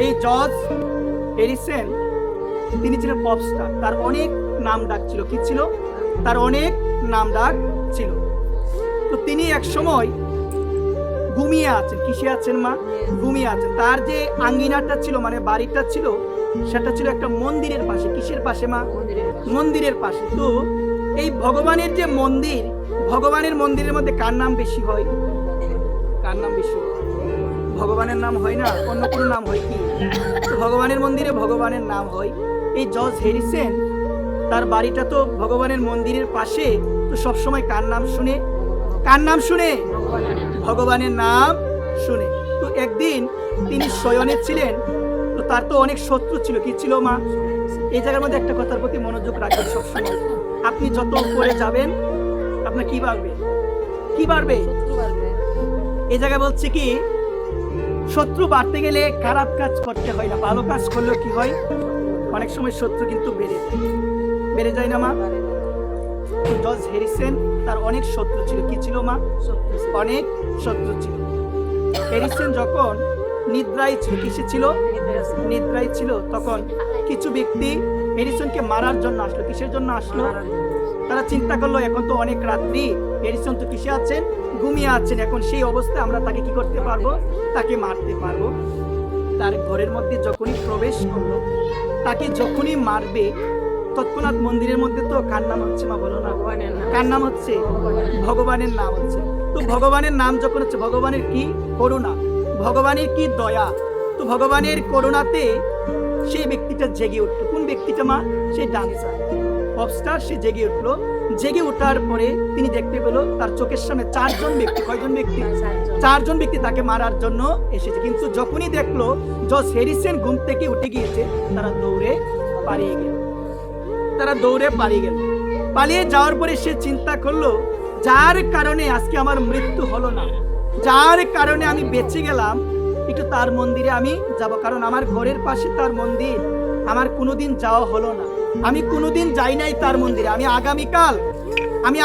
এই George Harrison তিনি ছিলেন পপস্টার। তার অনেক নাম ডাক ছিল। কি ছিল? তার অনেক নাম ডাক ছিল। তো তিনি এক সময় ঘুমিয়ে আছেন। কিসে আছেন মা? ঘুমিয়ে আছেন। তার যে আঙ্গিনাটা ছিল, মানে বাড়িটা ছিল, সেটা ছিল একটা মন্দিরের পাশে। কিসের পাশে মা? মন্দিরের পাশে। তো এই ভগবানের যে মন্দির, ভগবানের মন্দিরের মধ্যে কার নাম বেশি হয়? কার নাম বেশি হয়? ভগবানের নাম হয় না, অন্য কোনো নাম হয় কি? তো ভগবানের মন্দিরে ভগবানের নাম হয়। এই জর্জ হ্যারিসন তার বাড়িটা তো ভগবানের মন্দিরের পাশে, তো সবসময় কার নাম শুনে? কার নাম শুনে? ভগবানের নাম শুনে। তো একদিন তিনি শয়নে ছিলেন, তো তার তো অনেক শত্রু ছিল। কি ছিল মা? এই জায়গার মধ্যে একটা কথার প্রতি মনোযোগ রাখবেন সবসময়। আপনি যত উপরে যাবেন আপনার কি বাড়বে? কি বাড়বে? এই জায়গায় বলছে কি, শত্রু বাড়তে গেলে খারাপ কাজ করতে হয় না, ভালো কাজ করলেও কি হয়? অনেক সময় শত্রু কিন্তু বেড়ে যায় না মা? জর্জ হ্যারিসন তার অনেক শত্রু ছিল। কি ছিল মা? অনেক শত্রু ছিল। হ্যারিসন যখন নিদ্রায় ছিল, কিসে ছিল? নিদ্রায় ছিল, তখন কিছু ব্যক্তি হ্যারিসনকে মারার জন্য আসলো। কিসের জন্য আসলো? তারা চিন্তা করলো এখন তো অনেক রাত্রি, হ্যারিসন তো কিসে আছেন? ঘুমিয়ে আছেন। এখন সেই অবস্থায় আমরা তাকে কি করতে পারবো? তাকে মারতে পারবো। তার ঘরের মধ্যে যখনই প্রবেশ করলো, তাকে যখনই মারবে, তৎক্ষণাৎ মন্দিরের মধ্যে তো কার নাম হচ্ছে মা? বলো না। কার নাম হচ্ছে? ভগবানের নাম হচ্ছে। তো ভগবানের নাম যখন হচ্ছে, ভগবানের কি করুণা, ভগবানের কি দয়া, তো ভগবানের করুণাতে সেই ব্যক্তিটা জেগে উঠলো। কোন ব্যক্তিটা মা? সেই ডান্সার পপস্টার, সে জেগে উঠলো। জেগে ওঠার পরে তিনি দেখতে পেল তার চোখের সামনে চারজন ব্যক্তি। কয়জন ব্যক্তি? চারজন ব্যক্তি তাকে মারার জন্য এসেছে। কিন্তু যখনই দেখলো জর্জ হ্যারিসন ঘুম থেকে উঠে গিয়েছে, তারা দৌড়ে পালিয়ে গেল। পালিয়ে যাওয়ার পরে সে চিন্তা করলো, যার কারণে আজকে আমার মৃত্যু হলো না, যার কারণে আমি বেঁচে গেলাম, একটু তার মন্দিরে আমি যাব। কারণ আমার ঘরের পাশে তার মন্দির, আমার কোনোদিন যাওয়া হলো না, আমি কোনোদিন যাই নাই তার মন্দিরে। আমি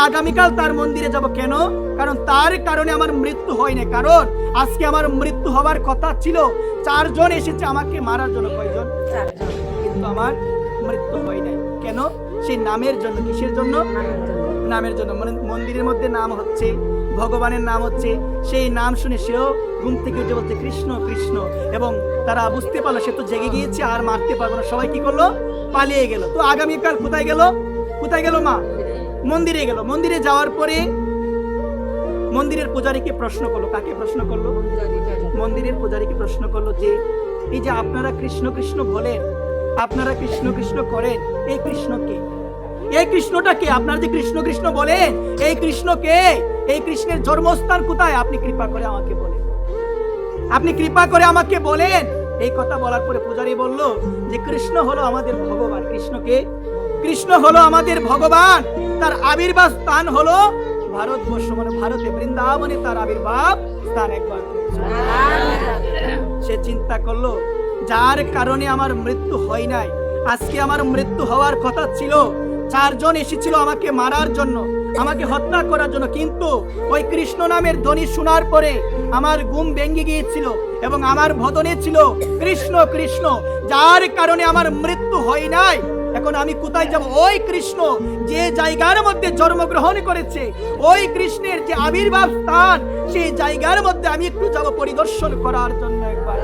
আগামীকাল তার মন্দিরে যাব। কেন? কারণ তার কারণে আমার মৃত্যু হয় না। কারণ আজকে আমার মৃত্যু হওয়ার কথা ছিল। চারজন এসেছে আমাকে মারার জন্য। কয়জন? চারজন। কিন্তু আমার মৃত্যু হয় নাই। কেন? সেই নামের জন্য। কিসের জন্য? নামের জন্য। মন্দিরের মধ্যে নাম হচ্ছে, ভগবানের নাম হচ্ছে। সেই নাম শুনে সেও ঘুম থেকে উঠে বলছে কৃষ্ণ কৃষ্ণ। এবং তারা বুঝতে পারলো সে তো জেগে গিয়েছে, আর মারতে পারবো না। সবাই কি করলো? পালিয়ে গেল। তো আগামীকাল কোথায় গেল? কোথায় গেল মা? মন্দিরে গেল। মন্দিরে যাওয়ার পরে মন্দিরের পূজারীকে প্রশ্ন করলো। কাকে প্রশ্ন করলো? মন্দিরের পূজারীকে প্রশ্ন করলো যে এই যে আপনারা কৃষ্ণ কৃষ্ণ বলেন, আপনারা কৃষ্ণ কৃষ্ণ করেন, এই কৃষ্ণকে, এই কৃষ্ণটা কে? আপনারা যে কৃষ্ণ কৃষ্ণ বলেন, এই কৃষ্ণ কে? এই কৃষ্ণের জন্মস্থান কোথায়? আপনি কৃপা করে আমাকে বলেন, আপনি কৃপা করে আমাকে বলেন। এই কথা বলার পরে পূজারী বলল যে কৃষ্ণ হলো আমাদের ভগবান। কৃষ্ণকে? কৃষ্ণ হলো আমাদের ভগবান। তার আবির্ভাব স্থান হলো ভারতবর্ষ, মানে ভারতে বৃন্দাবনে তার আবির্ভাব স্থান। একবার সে চিন্তা করলো, যার কারণে আমার মৃত্যু হয় নাই, আজকে আমার মৃত্যু হওয়ার কথা ছিল। চারজন এসেছিল আমাকে মারার জন্য, আমাকে হত্যা করার জন্য, কিন্তু ওই কৃষ্ণ নামের ধ্বনি শোনার পরে আমার ঘুম ভেঙে গিয়েছিল এবং আমার বদনে ছিল কৃষ্ণ কৃষ্ণ, যার কারণে আমার মৃত্যু হয় নাই। এখন আমি কোথায় যাব? ওই কৃষ্ণ যে জায়গার মধ্যে জন্মগ্রহণ করেছে, ওই কৃষ্ণের যে আবির্ভাব স্থান, সেই জায়গার মধ্যে আমি একটু যাব পরিদর্শন করার জন্য। একবার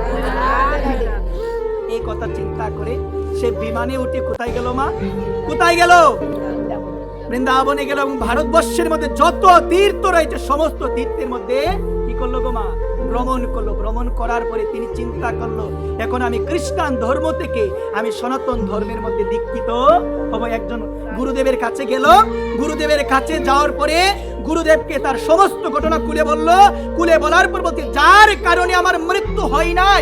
এই কথা চিন্তা করে সে বিমানে উঠে কোথায় গেল মা? কোথায় গেল? বৃন্দাবনে গেল। এবং ভারতবর্ষের মধ্যে যত তীর্থ রয়েছে সমস্ত তীর্থের মধ্যে কি করলো গো মা? ভ্রমণ করলো। ভ্রমণ করার পরে তিনি চিন্তা করলো, এখন আমি খ্রিস্টান ধর্ম থেকে আমি সনাতন ধর্মের মধ্যে দীক্ষিত হব। একজন গুরুদেবের কাছে গেল। গুরুদেবের কাছে যাওয়ার পরে গুরুদেবকে তার সমস্ত ঘটনা খুলে বলল। খুলে বলার পর বলতে, যার কারণে আমার মৃত্যু হয় নাই,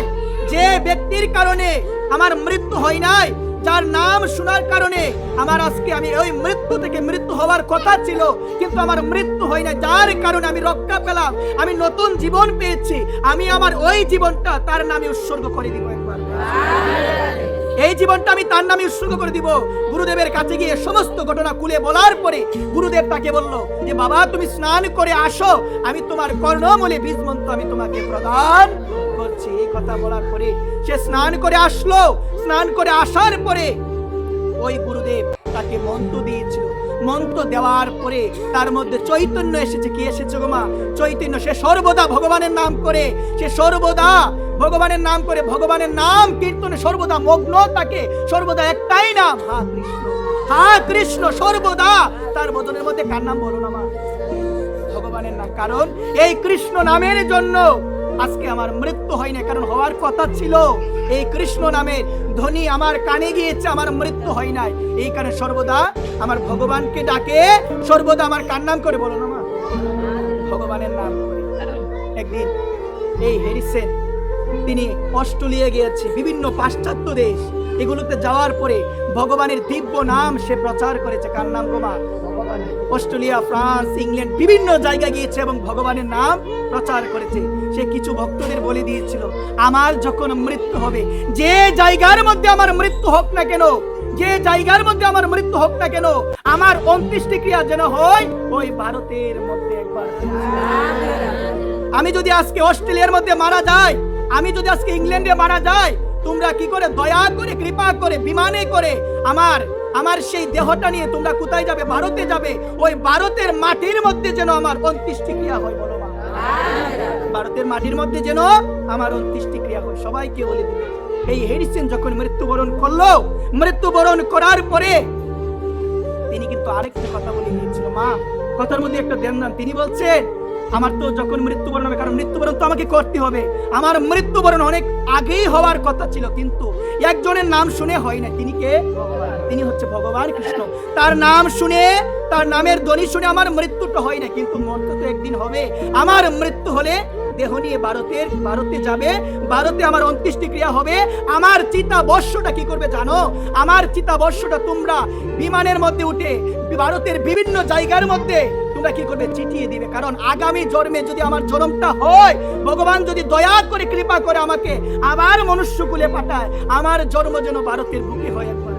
যে ব্যক্তির কারণে আমার মৃত্যু হয় নাই, যার নাম শোনার কারণে আমার আজকে আমি ওই মৃত্যু থেকে মৃত্যু হওয়ার কথা ছিল, কিন্তু আমার মৃত্যু হয় না, যার কারণে আমি রক্ষা পেলাম, আমি নতুন জীবন পেয়েছি, আমি আমার ওই জীবনটা তার নামে উৎসর্গ করে দিব। একবার এই জীবনটা আমি তার নামে উৎসর্গ করে দিব। গুরুদেবের কাছে গিয়ে সমস্ত ঘটনা খুলে বলার পরে গুরুদেব তাকে বলল যে বাবা তুমি স্নান করে আসো, আমি তোমার কর্ণমূলে বীজ মন্ত্র আমি তোমাকে প্রদান করছি। এই কথা বলার পরে সে স্নান করে আসলো। স্নান করে আসার পরে ওই গুরুদেব তাকে মন্ত্র দিয়েছিল। মন্ত্র দেওয়ার পরে তার মধ্যে চৈতন্য এসেছে। কি এসেছে গো মা? চৈতন্য। সে সর্বদা ভগবানের নাম করে, সে সর্বদা ভগবানের নাম করে, ভগবানের নাম কীর্তনে সর্বদা মগ্ন থাকে। সর্বদা একটাই নাম, হা কৃষ্ণ, হা কৃষ্ণ। সর্বদা তার বদনের মধ্যে কার নাম বলো না মা? ভগবানের নাম। কারণ এই কৃষ্ণ নামের জন্য আজকে আমার মৃত্যু হয় না। কারণ হওয়ার কথা ছিল, এই কৃষ্ণ নামের ধ্বনি আমার কানে গিয়েছে, আমার মৃত্যু হয় নাই। এই কারণে সর্বদা আমার ভগবানকে ডাকে, সর্বদা আমার কার নাম করে বলো না মা? ভগবানের নাম করে। একদিন এই হ্যারিসন তিনি অস্ট্রেলিয়া গিয়েছে, বিভিন্ন পাশ্চাত্য দেশ এগুলোতে যাওয়ার পরে ভগবানের দিব্য নাম সে প্রচার করেছে। কার নাম গো মা? অস্ট্রেলিয়া, ফ্রান্স, ইংল্যান্ড বিভিন্ন জায়গায় গিয়েছে এবং ভগবানের নাম প্রচার করেছে। সে কিছু ভক্তদের বলে দিয়েছিল আমার যখন মৃত্যু হবে, যে জায়গার মধ্যে আমার মৃত্যু হোক না কেন, যে জায়গার মধ্যে আমার মৃত্যু হোক না কেন, আমার অন্ত্যেষ্টি ক্রিয়া যেন হয় ওই ভারতের মধ্যে একবার। আমি যদি আজকে অস্ট্রেলিয়ার মধ্যে মারা যাই, আমি যদি আজকে ইংল্যান্ডে মারা যাই, তোমরা কি করে দয়া করে কৃপা করে বিমানে করে আমার সেই দেহটা নিয়ে তোমরা কোথায় যাবে? ভারতে যাবে। ওই ভারতের মাটির মধ্যে যেন আমার অন্ত্যেষ্টি ক্রিয়া হয়। বলো মা, ভারতের মাটির মধ্যে যেন আমার অন্ত্যেষ্টি ক্রিয়া হয়। সবাইকে বলে দিবে। এই হ্যারিসন যখন মৃত্যুবরণ করলো, মৃত্যুবরণ করার পরে তিনি কিন্তু আরেকটা কথা বলে গিয়েছিল মা, কথার মধ্যে একটা ধ্যান দেন। তিনি বলছেন আমার তো যখন মৃত্যুবরণ হবে, কারণ মৃত্যুবরণ তো আমাকে করতে হবে, আমার মৃত্যুবরণ অনেক আগেই হওয়ার কথা ছিল, কিন্তু একজনের নাম শুনে হয় না। তিনি কে? তিনি হচ্ছে ভগবান কৃষ্ণ। তার নাম শুনে, তার নামের ধ্বনি শুনে আমার মৃত্যুটা হয় না, কিন্তু মরতে তো একদিন হবে। আমার মৃত্যু হলে দেহ নিয়ে ভারতে যাবে, ভারতে আমার অন্ত্যেষ্টি ক্রিয়া হবে। আমার চিতাবর্ষটা কি করবে জানো? আমার চিতাবর্ষটা তোমরা বিমানের মধ্যে উঠে ভারতের বিভিন্ন জায়গার মধ্যে তোমরা কি করবে? চিঠিয়ে দিবে। কারণ আগামী জন্মে যদি আমার জন্মটা হয়, ভগবান যদি দয়া করে কৃপা করে আমাকে আবার মনুষ্যকুলে পাঠায়, আমার জন্ম যেন ভারতের বুকে হয় একবার।